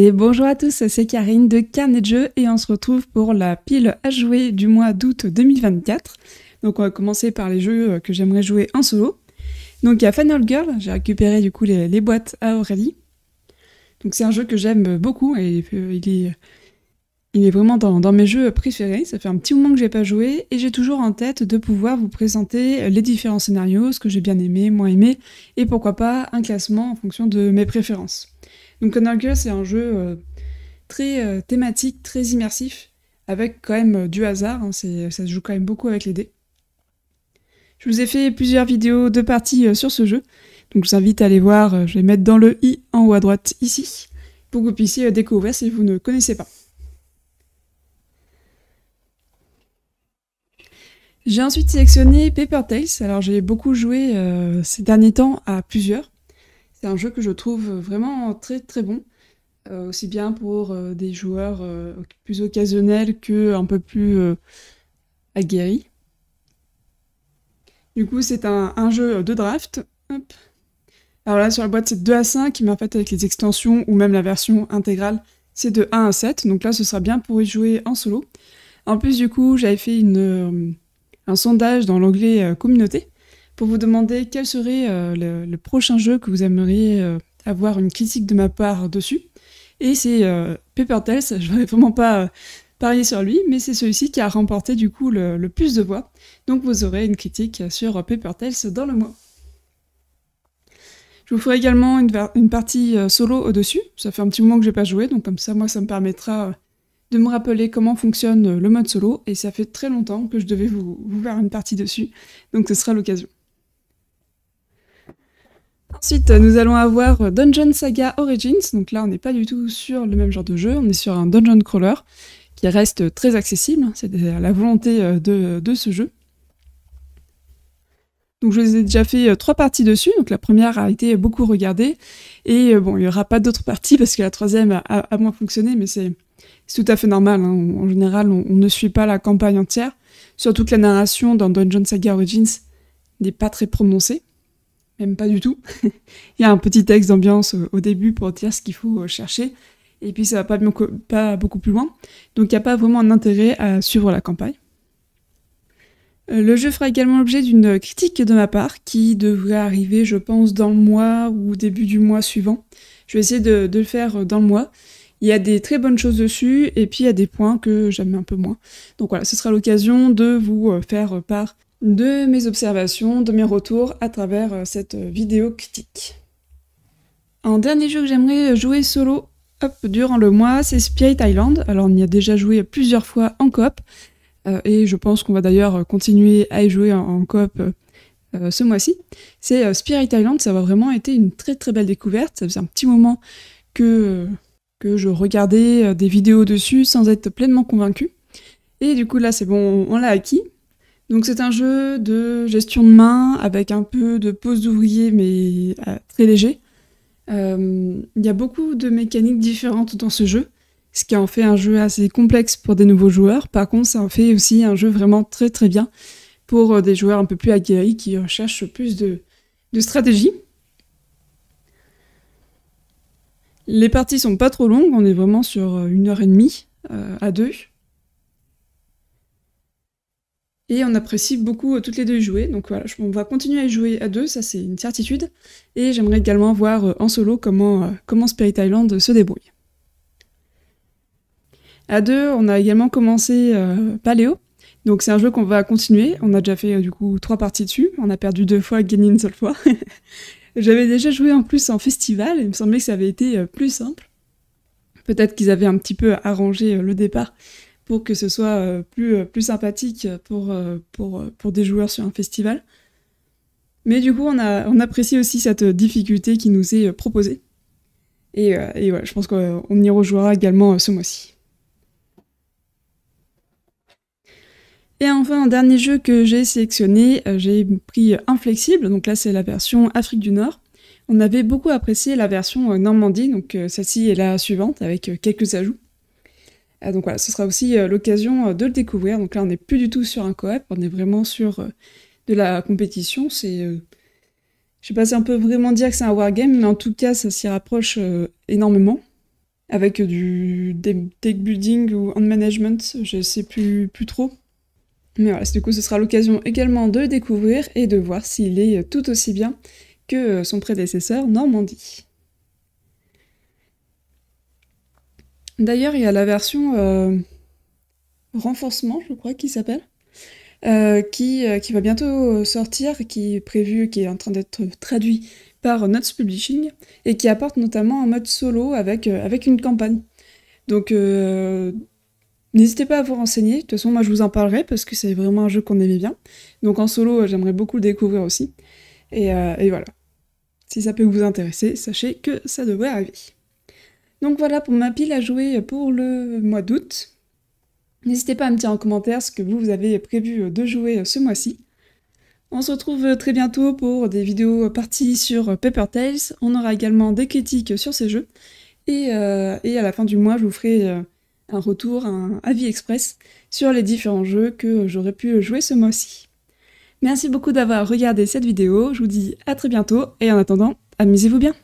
Et bonjour à tous, c'est Karine de Carnet de Jeux et on se retrouve pour la pile à jouer du mois d'août 2024. Donc on va commencer par les jeux que j'aimerais jouer en solo. Donc il y a Final Girl, j'ai récupéré du coup les boîtes à Aurélie. Donc c'est un jeu que j'aime beaucoup et il est vraiment dans mes jeux préférés. Ça fait un petit moment que j'ai pas joué et j'ai toujours en tête de pouvoir vous présenter les différents scénarios, ce que j'ai bien aimé, moins aimé, et pourquoi pas un classement en fonction de mes préférences. Donc Final Girl, c'est un jeu très thématique, très immersif, avec quand même du hasard, hein, ça se joue quand même beaucoup avec les dés. Je vous ai fait plusieurs vidéos de parties sur ce jeu, donc je vous invite à aller voir, je vais mettre dans le i en haut à droite ici, pour que vous puissiez découvrir si vous ne connaissez pas. J'ai ensuite sélectionné Paper Tales, alors j'ai beaucoup joué ces derniers temps à plusieurs. C'est un jeu que je trouve vraiment très très bon, aussi bien pour des joueurs plus occasionnels que un peu plus aguerris. Du coup, c'est un jeu de draft. Hop. Alors là, sur la boîte, c'est 2 à 5, mais en fait, avec les extensions ou même la version intégrale, c'est de 1 à 7. Donc là, ce sera bien pour y jouer en solo. En plus, du coup, j'avais fait un sondage dans l'onglet communauté pour vous demander quel serait le prochain jeu que vous aimeriez avoir une critique de ma part dessus. Et c'est Paper Tales, je ne vais vraiment pas parier sur lui, mais c'est celui-ci qui a remporté du coup le plus de voix. Donc vous aurez une critique sur Paper Tales dans le mois. Je vous ferai également une partie solo au-dessus, ça fait un petit moment que j'ai pas joué, donc comme ça, moi, ça me permettra de me rappeler comment fonctionne le mode solo, et ça fait très longtemps que je devais vous faire une partie dessus, donc ce sera l'occasion. Ensuite, nous allons avoir Dungeon Saga Origins, donc là on n'est pas du tout sur le même genre de jeu, on est sur un dungeon crawler qui reste très accessible, c'est la volonté de ce jeu. Donc je vous ai déjà fait 3 parties dessus, donc la première a été beaucoup regardée, et bon, il n'y aura pas d'autres parties parce que la troisième a moins fonctionné, mais c'est tout à fait normal, hein. En général on ne suit pas la campagne entière, surtout que la narration dans Dungeon Saga Origins n'est pas très prononcée. Même pas du tout. Il y a un petit texte d'ambiance au début pour dire ce qu'il faut chercher, et puis ça va pas beaucoup plus loin, donc il n'y a pas vraiment un intérêt à suivre la campagne. Le jeu fera également l'objet d'une critique de ma part, qui devrait arriver, je pense, dans le mois ou au début du mois suivant. Je vais essayer de le faire dans le mois. Il y a des très bonnes choses dessus, et puis il y a des points que j'aime un peu moins. Donc voilà, ce sera l'occasion de vous faire part de mes observations, de mes retours à travers cette vidéo critique. Un dernier jeu que j'aimerais jouer solo durant le mois, c'est Spirit Island. Alors on y a déjà joué plusieurs fois en coop, et je pense qu'on va d'ailleurs continuer à y jouer en coop ce mois-ci. C'est Spirit Island, ça a vraiment été une très très belle découverte. Ça faisait un petit moment que je regardais des vidéos dessus sans être pleinement convaincue. Et du coup là c'est bon, on l'a acquis. Donc c'est un jeu de gestion de main avec un peu de pose d'ouvrier mais très léger. Il y a beaucoup de mécaniques différentes dans ce jeu, ce qui en fait un jeu assez complexe pour des nouveaux joueurs. Par contre ça en fait aussi un jeu vraiment très très bien pour des joueurs un peu plus aguerris qui recherchent plus de stratégie. Les parties sont pas trop longues, on est vraiment sur 1h30 à 2. Et on apprécie beaucoup toutes les deux y jouer, donc voilà, on va continuer à y jouer à 2, ça c'est une certitude. Et j'aimerais également voir en solo comment Spirit Island se débrouille. À 2, on a également commencé Paléo, donc c'est un jeu qu'on va continuer. On a déjà fait du coup 3 parties dessus, on a perdu 2 fois, gagné une seule fois. J'avais déjà joué en plus en festival, il me semblait que ça avait été plus simple. Peut-être qu'ils avaient un petit peu arrangé le départ pour que ce soit plus sympathique pour des joueurs sur un festival. Mais du coup, on apprécie aussi cette difficulté qui nous est proposée. Et voilà, je pense qu'on y rejouera également ce mois-ci. Et enfin, un dernier jeu que j'ai sélectionné, j'ai pris Inflexible, donc là c'est la version Afrique du Nord. On avait beaucoup apprécié la version Normandie, donc celle-ci est la suivante, avec quelques ajouts. Donc voilà, ce sera aussi l'occasion de le découvrir. Donc là, on n'est plus du tout sur un coop, on est vraiment sur de la compétition. Je sais pas si on peut vraiment dire que c'est un wargame, mais en tout cas, ça s'y rapproche énormément. avec des deck building ou hand management, je sais plus trop. Mais voilà, du coup ce sera l'occasion également de le découvrir et de voir s'il est tout aussi bien que son prédécesseur Normandie. D'ailleurs, il y a la version renforcement, je crois, qui s'appelle, qui va bientôt sortir, qui est prévu, qui est en train d'être traduit par Notes Publishing, et qui apporte notamment un mode solo avec une campagne. Donc n'hésitez pas à vous renseigner, de toute façon moi je vous en parlerai parce que c'est vraiment un jeu qu'on aimait bien. Donc en solo j'aimerais beaucoup le découvrir aussi. Et voilà. Si ça peut vous intéresser, sachez que ça devrait arriver. Donc voilà pour ma pile à jouer pour le mois d'août. N'hésitez pas à me dire en commentaire ce que vous avez prévu de jouer ce mois-ci. On se retrouve très bientôt pour des vidéos parties sur Paper Tales. On aura également des critiques sur ces jeux. Et à la fin du mois, je vous ferai un retour, un avis express sur les différents jeux que j'aurais pu jouer ce mois-ci. Merci beaucoup d'avoir regardé cette vidéo, je vous dis à très bientôt, et en attendant, amusez-vous bien!